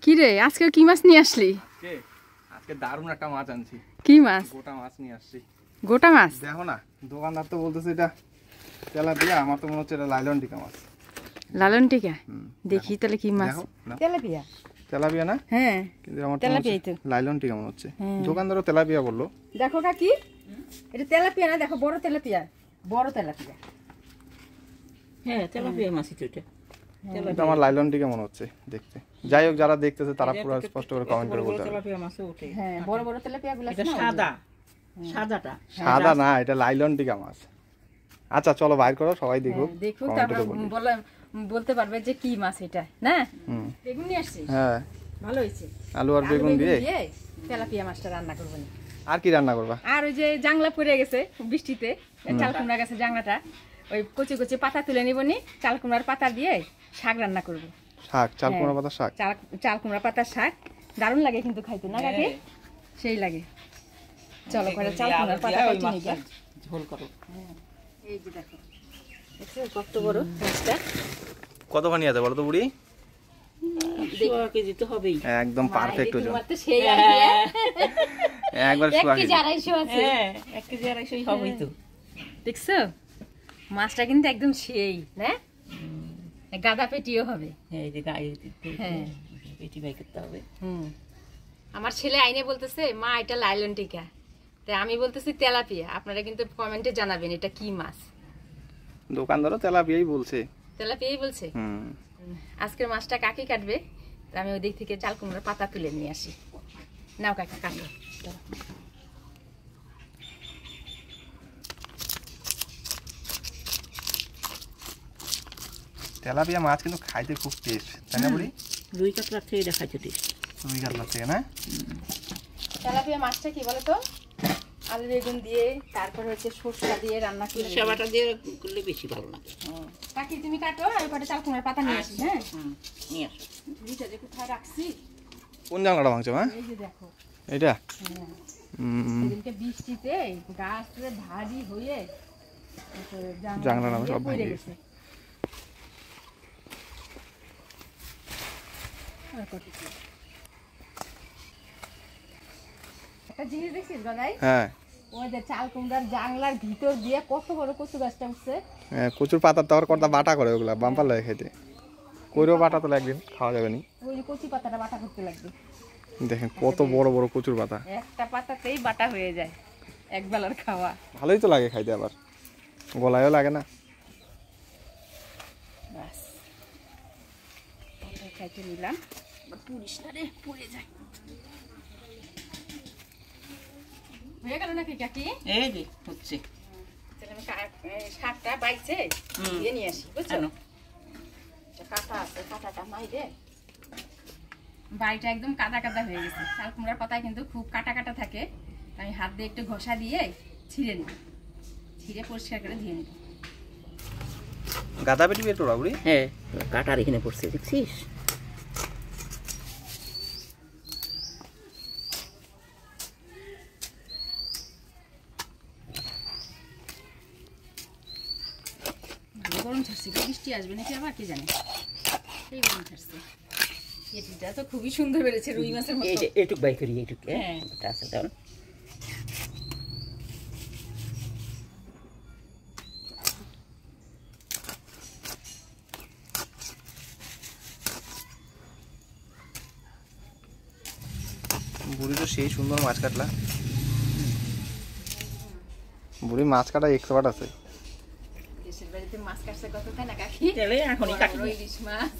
কি রে আজকে কি মাছ নিয়ে আসলি? আজকে দারুণ একটা মাছ আনছি। কি মাছ? গোটা মাছ নিয়ে আসছি। গোটা মাছ? দেখো না, দোকানদার তো বলতেছে এটা তেলাপিয়া, আমার তো মনে হচ্ছে এটা লাইলন টিকা মাছ। লালন টিকা? দেখি তাহলে কি মাছ। তেলাপিয়া। তেলাপিয়া না? হ্যাঁ কিন্তু আমার তেলাপিয়াই তো। লাইলন টিকা মনে হচ্ছে। দোকানদারও তেলাপিয়া বললো। দেখো কাকি, এটা তেলাপিয়া না, দেখো বড় তেলাপিয়া, বড় তেলাপিয়া। হ্যাঁ তেলাপিয়া মাছই তো এটা। এটা আমার লাইলন টিকা মনে হচ্ছে দেখতে। যাই হোক, যারা দেখতেছে তারা পুরো স্পষ্ট করে কমেন্ট করে বলতে হবে। তেলাপিয়া মাছও ওঠে। হ্যাঁ বড় বড় তেলাপিয়াগুলো এটা সাদা, সাদাটা সাদা না, এটা লাইলন টিকা মাছ। আচ্ছা চলো বাইর করো, সবাই দেখুক। দেখুক তারপর বলতে পারবে যে কি মাছ এটা না। বেগুন নিয়ে আসছি। হ্যাঁ ভালো হয়েছে। আলু আর বেগুন দিয়ে তেলাপিয়া মাছটা রান্না করবো। আর কি রান্না করবা? আর ওই যে জাংলা পড়ে গেছে বৃষ্টিতে, চাল কুমড়া গেছে জাংলাটা, ওই কচি কচি পাতা তুলে নিবনি, চাল কুমড়ার পাতা দিয়ে শাক রান্না করবো। শাক? চাল কুমড়া পাতার শাক? চাল কুমড়া পাতার শাক দারুণ লাগে কিন্তু খাইতে, না কাকি? সেই লাগে। চলো করে চাল কুমড়ার পাতা কেটে নিই, ঝোল করো। এই যে দেখো কত বড় মাছটা। কতখানি আছে বলো তো বুড়ি? 1 কেজি তো হবেই। একদম পারফেক্ট ওজন। তোমার তো সেই আইডিয়া। একবার 1 কেজি 250 আছে। হ্যাঁ 1 কেজি 250 হবেই তো। দেখছো মাছটা কিন্তু একদম সেই না, গাদা পেটিও হবে। হ্যাঁ এই যে গায়ে হ্যাঁ পেটি বাই করতে হবে। আমার ছেলে আইনে বলতেছে মা এটা লাইলন টিকা, তাই আমি বলতেছি তেলাপিয়া। আপনারা কিন্তু কমেন্টে জানাবেন এটা কি মাছ। দোকানদারও তেলাপিয়াই বলছে। তেলাপিয়াই বলছে। আজকের মাছটা কাকি কাটবে, তো আমি ওই দিক থেকে চাল কুমড়ার পাতা তুলে নিয়ে আসি। নাও কাকি কাটো। তেলাপিয়া মাছ কিন্তু খাইতে খুব টেস্ট, তাই না বুড়ি? রুই কাতলার থেকে এটা খাইতে টেস্ট। রুই কাতলার থেকে না? তেলাপিয়া মাছটা কি বলো তো, আলু বেগুন দিয়ে, তারপর হচ্ছে সরষা দিয়ে রান্না করে, সবাটা দিয়ে করলে বেশি ভালো লাগে। কাকি তুমি কাটো, আর ওই চাল কুমড়ার পাতা নিয়ে আসি। হ্যাঁ নিয়ে আসো। দুইটা যে কোথায় রাখছি। কোন জাংলাটা ভাঙছো মা? এই যে দেখো এটা। সেদিনকে বৃষ্টিতে গাছটা ভারী হয়ে জাংলাটা সব ভেঙে গেছে। একটা জিনিস দেখছিস গদাই? হ্যাঁ ওই যে চাল কুমড়ার জাংলার ভিতর দিয়ে কত বড় কচু গাছটা উঠছে। হ্যাঁ কচুর পাতার তো কর্তা বাটা করে, ওগুলা বাম্পার লাগে খেতে। কইরো বাটা তো একদিন খাওয়া যাবে নি। ওই যে কচি পাতাটা বাটা করতে লাগবে। দেখেন কত বড় বড় কচুর পাতা, একটা পাতাতেই বাটা হয়ে যায়, এক বেলার খাওয়া। ভালোই তো লাগে খাইতে, আবার গলায়ও লাগে না। বাস খাইতে নিলাম, পুরিস না রে, পুড়ে যায়। হয়ে গেল নাকি কাকি? এই যে হচ্ছে। তাহলে আমি শাকটা বাইছে দিয়ে নিয়ে আসি, বুঝছো? কাটা আছে, কাটাটা নাই রে। বাড়িটা একদম কাদা কাদা হয়ে গেছে, চাল কুমড়ার পাতায় কিন্তু খুব কাটা কাটা থাকে। আমি হাত দিয়ে একটু ঘষা দিয়ে ছিঁড়ে নিই, ছিঁড়ে পরিষ্কার করে ধুয়ে নিই। গাদা পেটি বের করো বুড়ি। হ্যাঁ কাটার এখানে পড়ছে, দেখছিস? গরম ছাড়ছে, বৃষ্টি আসবে নাকি আবার কি জানে। এই গরম ছাড়ছে। এটিটা তো খুবই সুন্দর বেড়েছে, রুই মাছের মতো। এই যে এটুক বাই করি, এটুক। হ্যাঁ এটা আছে তাহলে। বুড়ি তো সেই সুন্দর মাছ কাটলা। বুড়ি মাছ কাটা এক্সপার্ট আছে। দেশের বাড়িতে মাছ কাটছে কত, তাই না কাকি? তাহলে এখনই কাটি। ইলিশ মাছ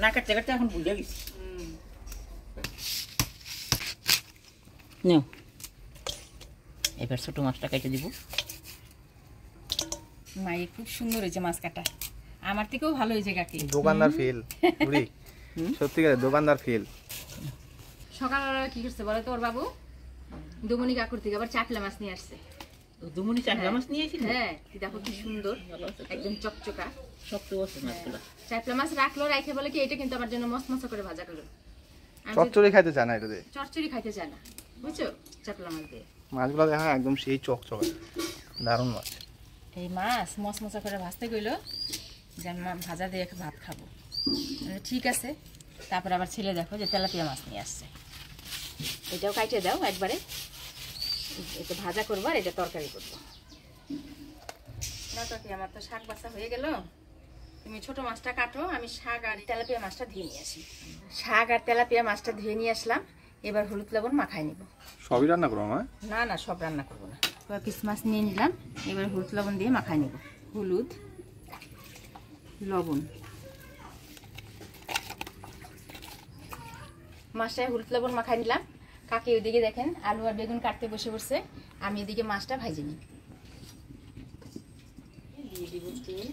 না কাটতে কাটতে এখন ভুলে গেছি। নাও এবার ছোট মাছটা কেটে দিব। মায়ে খুব সুন্দর হয়েছে মাছ কাটা, আমার থেকেও ভালো হয়েছে কাকি। দোকানদার ফেল বুড়ি, সত্যিকারের দোকানদার ফেল। সকালবেলা কি করছে বলো তো ওর বাবু? দুমনি কাকুর থেকে আবার চাপলা মাছ নিয়ে আসছে। দুমুনি চাপলা মাছ নিয়ে এসেছিল? হ্যাঁ দেখো কি সুন্দর, একদম চকচকা শক্ত আছে মাছগুলো। চাপলা মাছ রাখলো, রাখে বলে কি এটা কিন্তু আমার জন্য মসমস করে ভাজা করলো। চচ্চড়ি খাইতে চায় না এটা দিয়ে, চচ্চড়ি খাইতে চায় না, বুঝছো? চাপলা মাছ দিয়ে মাছগুলো দেখা একদম সেই চকচকা, দারুণ মাছ। এই মাছ মসমসা করে ভাজতে গেলো যে আমি ভাজা দিয়ে ভাত খাবো। ঠিক আছে, তারপর আবার ছেলে দেখো যে তেলাপিয়া মাছ নিয়ে আসছে, এটাও কাটে দাও একবারে, এটা ভাজা করবো আর এটা তরকারি করবো। তরকারি আমার তো শাক বাছা হয়ে গেল, তুমি ছোট মাছটা কাটো, আমি শাক আর তেলাপিয়া মাছটা ধুয়ে নিয়ে আসি। শাক আর তেলাপিয়া মাছটা ধুয়ে নিয়ে আসলাম, এবার হলুদ লবণ মাখাই নিব। সবই রান্না করবো মা? না না, সব রান্না করবো না। এবার পিস মাছ নিয়ে নিলাম, এবার হলুদ লবণ দিয়ে মাখাই নিব। হলুদ লবণ, মাছটায় হলুদ লবণ মাখাই নিলাম। কাকি ওইদিকে দেখেন আলু আর বেগুন কাটতে বসে পড়ছে, আমি এদিকে মাছটা ভাজি নিই। দিয়ে দিব তেল,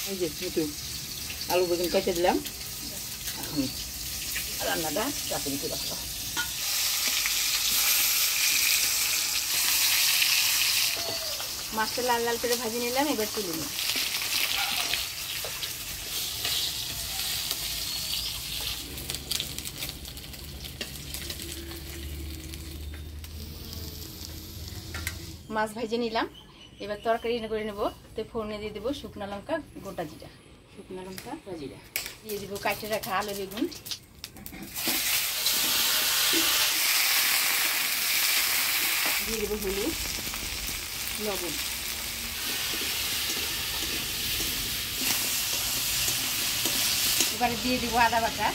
এই যে দুটো আলু বেগুন কেটে দিলাম, এখন রান্নাটা চাপিয়ে দিতে রাখবো। মাছটা লাল লাল করে ভাজি নিলাম, এবার তুলে নিই। মাছ ভেজে নিলাম, এবার তরকারি করে নেবো। তো ফোড়নে দিয়ে দেবো শুকনো লঙ্কা গোটা জিরা, শুকনো লঙ্কা জিরা দিয়ে দেবো কাটে রাখা আলু বেগুন, দিয়ে দেবো হলুদ লবণ, এবারে দিয়ে দেবো আদা বাটা।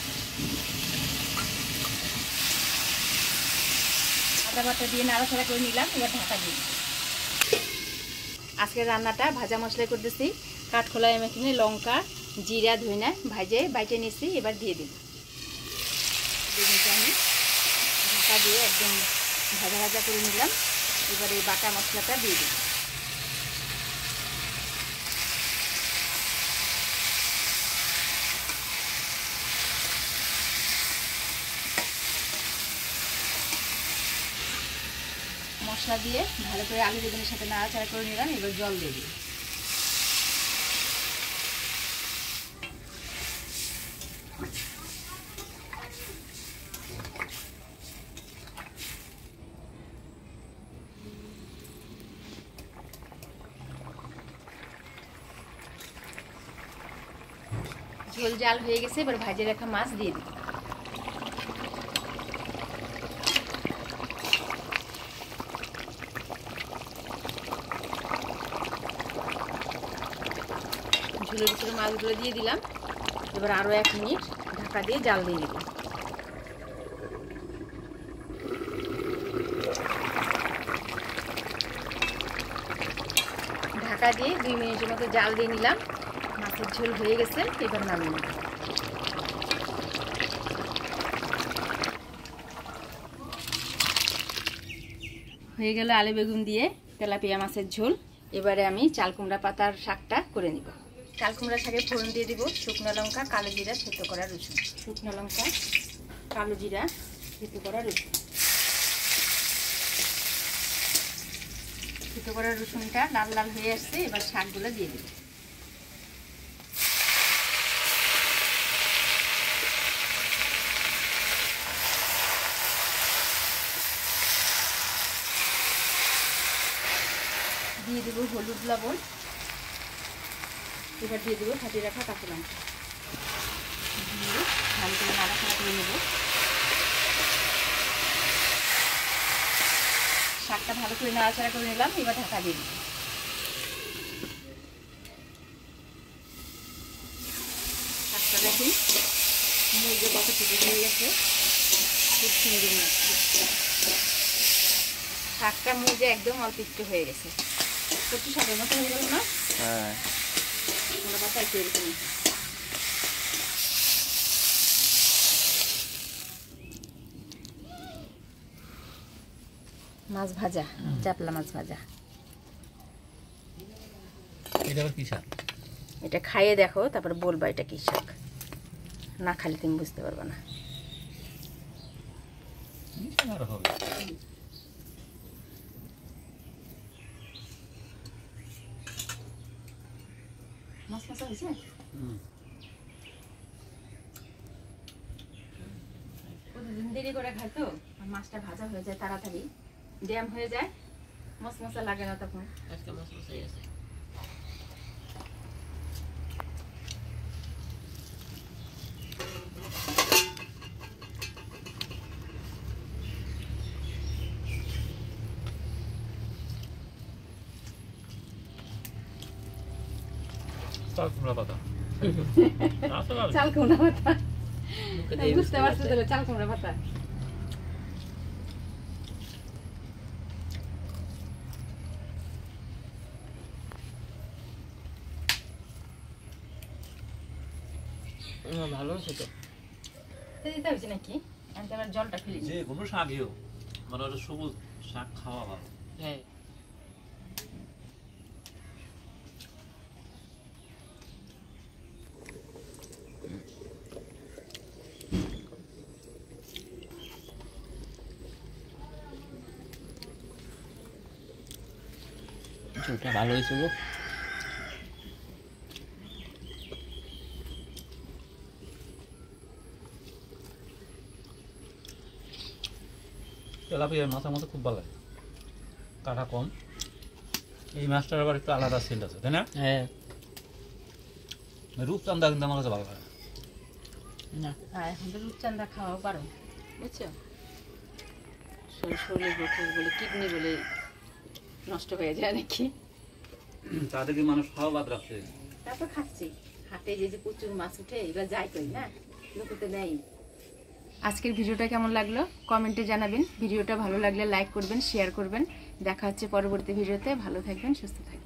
আদা বাটা দিয়ে নাড়াচাড়া করে নিলাম, এবার ঢাকা দিই। আজকের রান্নাটা ভাজা মশলা করতেছি, কাঠখোলা এমনি লঙ্কা জিরা ধইনা ভাজে বাইটে নিয়েছি, এবার দিয়ে দিই। বেগুনটা আমি ঢাকা দিয়ে একদম ভাজা ভাজা করে নিলাম, এবার এই বাটা মশলাটা দিয়ে দিই। মশলা দিয়ে ভালো করে আলু বেগুনের সাথে নাড়াচাড়া করে নিলাম, এবার জল দিয়ে দিই। ঝোল জাল হয়ে গেছে, এবার ভাজে রাখা মাছ দিয়ে দিই। ঝোলের ভিতরে মাছগুলো দিয়ে দিলাম, এবার আরও 1 মিনিট ঢাকা দিয়ে জাল দিয়ে নেব। ঢাকা দিয়ে 2 মিনিটের মতো জাল দিয়ে নিলাম, মাছের ঝোল হয়ে গেছে, এবার নামিয়ে নেব। হয়ে গেল আলু বেগুন দিয়ে তেলাপিয়া মাছের ঝোল। এবারে আমি চাল কুমড়া পাতার শাকটা করে নিব। চাল কুমড়া শাকে ফোড়ন দিয়ে দিব শুকনো লঙ্কা কালো জিরা থেতো করা রসুন, শুকনো লঙ্কা কালো জিরা থেতো করা রসুন। থেতো করা রসুনটা লাল লাল হয়ে আসছে, এবার শাকগুলো দিয়ে দিব। দিয়ে দেবো হলুদ লবণ, এবার দিয়ে দেবো ফাটিয়ে রাখা কাঁচা লঙ্কা, দিয়ে ভালো করে নাড়াচাড়া করে নেব। শাকটা ভালো করে নাড়াচাড়া করে নিলাম, এবার ঢাকা দিয়ে দেবো। শাকটা দেখুন মুরগির কত থেকে হয়ে গেছে, খুব সুন্দর শাকটা মুজে একদম অল্প একটু হয়ে গেছে, কচু শাকের মতো হয়ে গেল না? হ্যাঁ, মাছ ভাজা, চাপলা মাছ ভাজা। এটা আবার কি শাক? এটা খাইয়ে দেখো, তারপর বলবা এটা কি শাক, না খালি তুমি বুঝতে পারবে না। মাছ ভাজা হয়েছে? প্রতিদিন দেরি করে খাই তো, মাছটা ভাজা হয়ে যায় তাড়াতাড়ি, জ্যাম হয়ে যায়, মশমশা লাগে না তখন। আজকে মাছ বসাই আছে। চাল কুমড়া পাতা চাল কুমড়া পাতা মুখে দিয়ে বুঝতে পারছো তো, চাল কুমড়া পাতা। ভালো আছে তো। দিতে হয়েছে নাকি? আমি তো আবার জলটা ফেলি। যে কোনো শাকইও মানে ওটা সবুজ শাক খাওয়া ভালো। হ্যাঁ ঝোলটা ভালো হয়েছে গো। তেলাপিয়া মাছ আমার তো খুব ভালো লাগে, কাটা কম। এই মাছটার আবার একটু আলাদা সেন্ট আছে, তাই না? হ্যাঁ রূপচান্দা কিন্তু আমার কাছে ভালো লাগে। না আর এখন তো রূপচাঁদা খাওয়াও পারো, বুঝছো? শরীর বলে কিডনি বলে নষ্ট হয়ে যায় নাকি, তাদেরকে মানুষ খাওয়া বাদ রাখছে। তারপর খাচ্ছি। হাটে যে প্রচুর মাছ উঠে, এবার যাই করি না, লোকতে নেই। আজকের ভিডিওটা কেমন লাগলো কমেন্টে জানাবেন। ভিডিওটা ভালো লাগলে লাইক করবেন, শেয়ার করবেন। দেখা হচ্ছে পরবর্তী ভিডিওতে। ভালো থাকবেন, সুস্থ থাকবেন।